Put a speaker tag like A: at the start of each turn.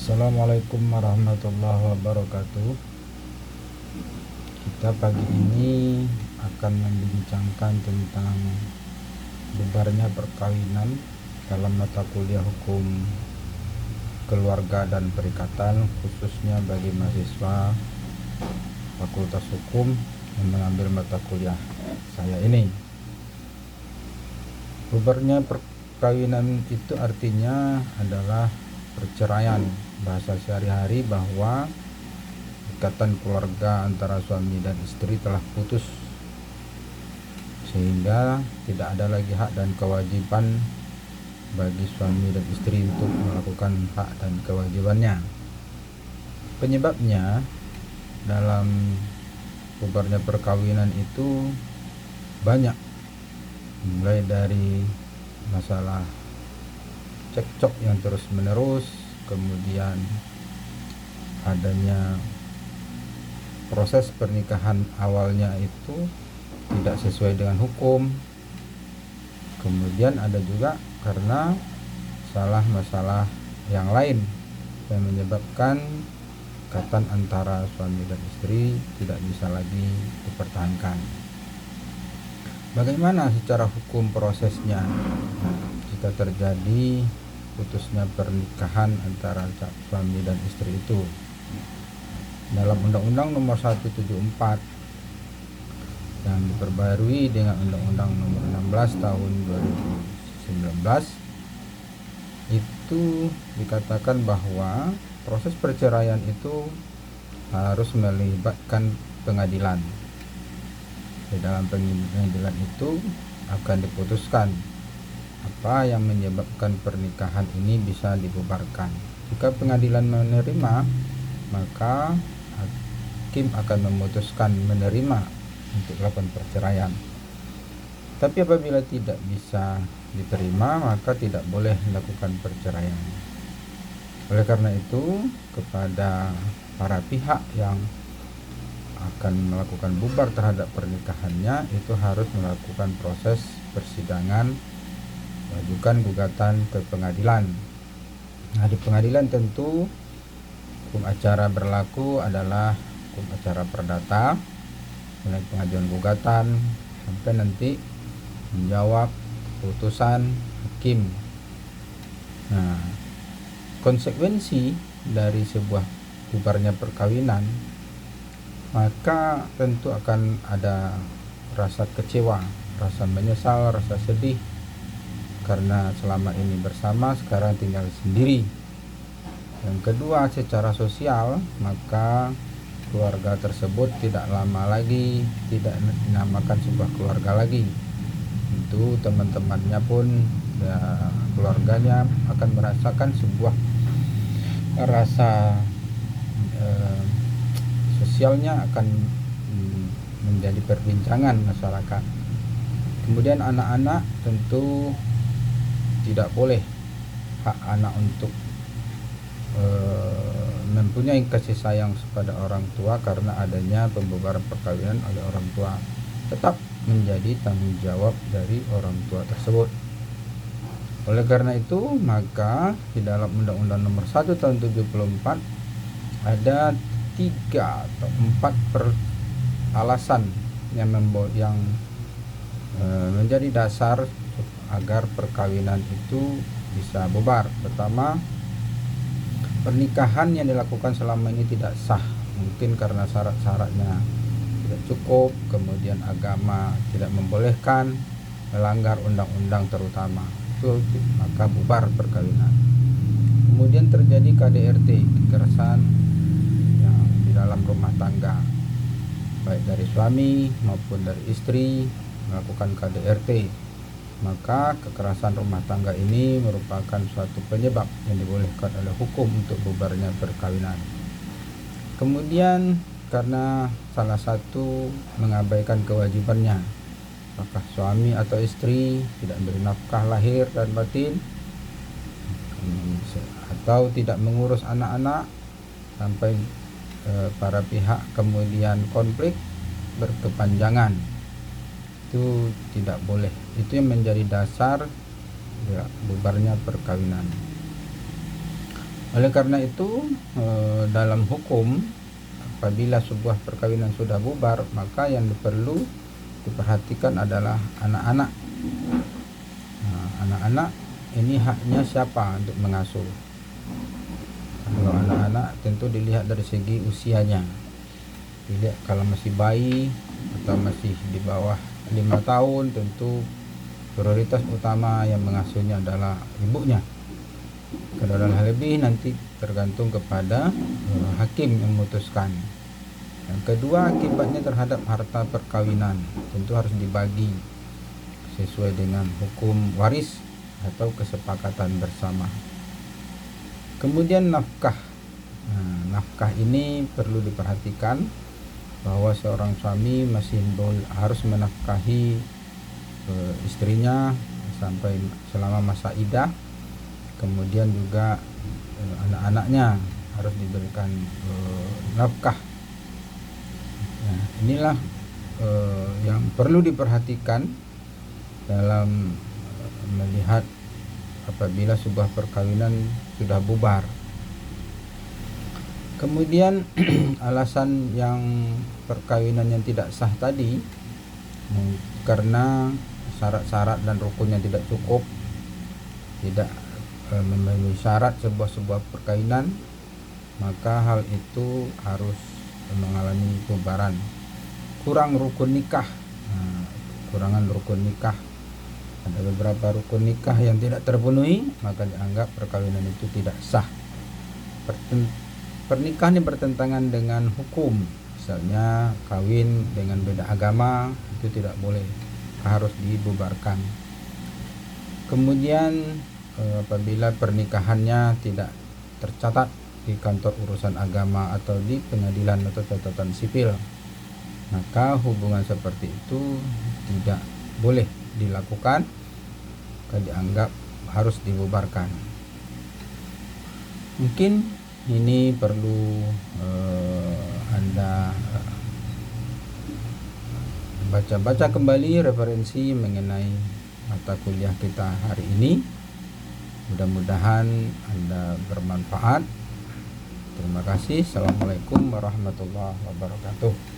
A: Assalamualaikum warahmatullahi wabarakatuh. Kita pagi ini akan membincangkan tentang bubarnya perkawinan dalam mata kuliah hukum keluarga dan perikatan, khususnya bagi mahasiswa Fakultas Hukum yang mengambil mata kuliah saya ini. Bubarnya perkawinan itu artinya adalah perceraian. Bahasa sehari-hari bahwa ikatan keluarga antara suami dan istri telah putus, sehingga tidak ada lagi hak dan kewajiban bagi suami dan istri untuk melakukan hak dan kewajibannya. Penyebabnya dalam bubarnya perkawinan itu banyak, mulai dari masalah cekcok yang terus menerus, kemudian adanya proses pernikahan awalnya itu tidak sesuai dengan hukum, kemudian ada juga karena masalah yang lain yang menyebabkan ikatan antara suami dan istri tidak bisa lagi dipertahankan. Bagaimana secara hukum prosesnya jika terjadi putusnya pernikahan antara suami dan istri itu? Dalam Undang-Undang Nomor 174 yang diperbarui dengan Undang-Undang Nomor 16 Tahun 2019 itu dikatakan bahwa proses perceraian itu harus melibatkan pengadilan. Di dalam pengadilan itu akan diputuskan apa yang menyebabkan pernikahan ini bisa dibubarkan. Jika pengadilan menerima, maka hakim akan memutuskan menerima untuk melakukan perceraian. Tapi apabila tidak bisa diterima, maka tidak boleh melakukan perceraian. Oleh karena itu, kepada para pihak yang akan melakukan bubar terhadap pernikahannya itu harus melakukan proses persidangan, mengajukan gugatan ke pengadilan. Nah, di pengadilan tentu hukum acara berlaku adalah hukum acara perdata, mulai pengajuan gugatan sampai nanti menjawab keputusan hakim. Nah, konsekuensi dari sebuah bubarnya perkawinan, maka tentu akan ada rasa kecewa, rasa menyesal, rasa sedih karena selama ini bersama, sekarang tinggal sendiri. Yang kedua, secara sosial, maka keluarga tersebut tidak lama lagi tidak dinamakan sebuah keluarga lagi. Tentu teman-temannya pun ya, keluarganya akan merasakan sebuah rasa sosialnya akan menjadi perbincangan masyarakat. Kemudian anak-anak tentu tidak boleh hak anak untuk mempunyai kasih sayang kepada orang tua karena adanya pembubaran perkawinan oleh orang tua, tetap menjadi tanggung jawab dari orang tua tersebut. Oleh karena itu, maka di dalam Undang-Undang Nomor 1 Tahun 74 ada 3 atau 4 alasan yang menjadi dasar agar perkawinan itu bisa bubar. Pertama, pernikahan yang dilakukan selama ini tidak sah, mungkin karena syarat-syaratnya tidak cukup, kemudian agama tidak membolehkan, melanggar undang-undang terutama, itu maka bubar perkawinan. Kemudian terjadi KDRT, kekerasan yang di dalam rumah tangga, baik dari suami maupun dari istri melakukan KDRT, maka kekerasan rumah tangga ini merupakan suatu penyebab yang dibolehkan oleh hukum untuk bubarnya perkawinan. Kemudian karena salah satu mengabaikan kewajibannya, apakah suami atau istri tidak beri nafkah lahir dan batin, atau tidak mengurus anak-anak sampai para pihak kemudian konflik berkepanjangan, itu tidak boleh. Itu yang menjadi dasar ya, bubarnya perkawinan. Oleh karena itu dalam hukum, apabila sebuah perkawinan sudah bubar, maka yang perlu diperhatikan adalah anak-anak. Anak-anak ini haknya siapa untuk mengasuh? Kalau anak-anak tentu dilihat dari segi usianya. Dilihat kalau masih bayi atau masih di bawah 5 tahun, tentu prioritas utama yang mengasuhnya adalah ibunya. Kalau dalam hal lebih nanti tergantung kepada hakim yang memutuskan. Yang kedua, akibatnya terhadap harta perkawinan tentu harus dibagi sesuai dengan hukum waris atau kesepakatan bersama. Kemudian nafkah. Nafkah ini perlu diperhatikan bahwa seorang suami masih harus menafkahi istrinya sampai selama masa iddah. Kemudian juga anak-anaknya harus diberikan nafkah. Nah, inilah yang perlu diperhatikan dalam melihat apabila sebuah perkawinan sudah bubar. Kemudian alasan yang perkawinan yang tidak sah tadi karena syarat-syarat dan rukunnya tidak cukup, tidak memenuhi syarat sebuah perkawinan, maka hal itu harus mengalami bubaran. Kurang rukun nikah. Kurangan rukun nikah, ada beberapa rukun nikah yang tidak terpenuhi, maka dianggap perkawinan itu tidak sah. Pernikahan yang bertentangan dengan hukum, misalnya kawin dengan beda agama, itu tidak boleh, harus dibubarkan. Kemudian apabila pernikahannya tidak tercatat di kantor urusan agama atau di pengadilan atau catatan sipil, maka hubungan seperti itu tidak boleh dilakukan, dianggap harus dibubarkan. Mungkin ini perlu Anda baca-baca kembali referensi mengenai mata kuliah kita hari ini. Mudah-mudahan Anda bermanfaat. Terima kasih. Assalamualaikum warahmatullahi wabarakatuh.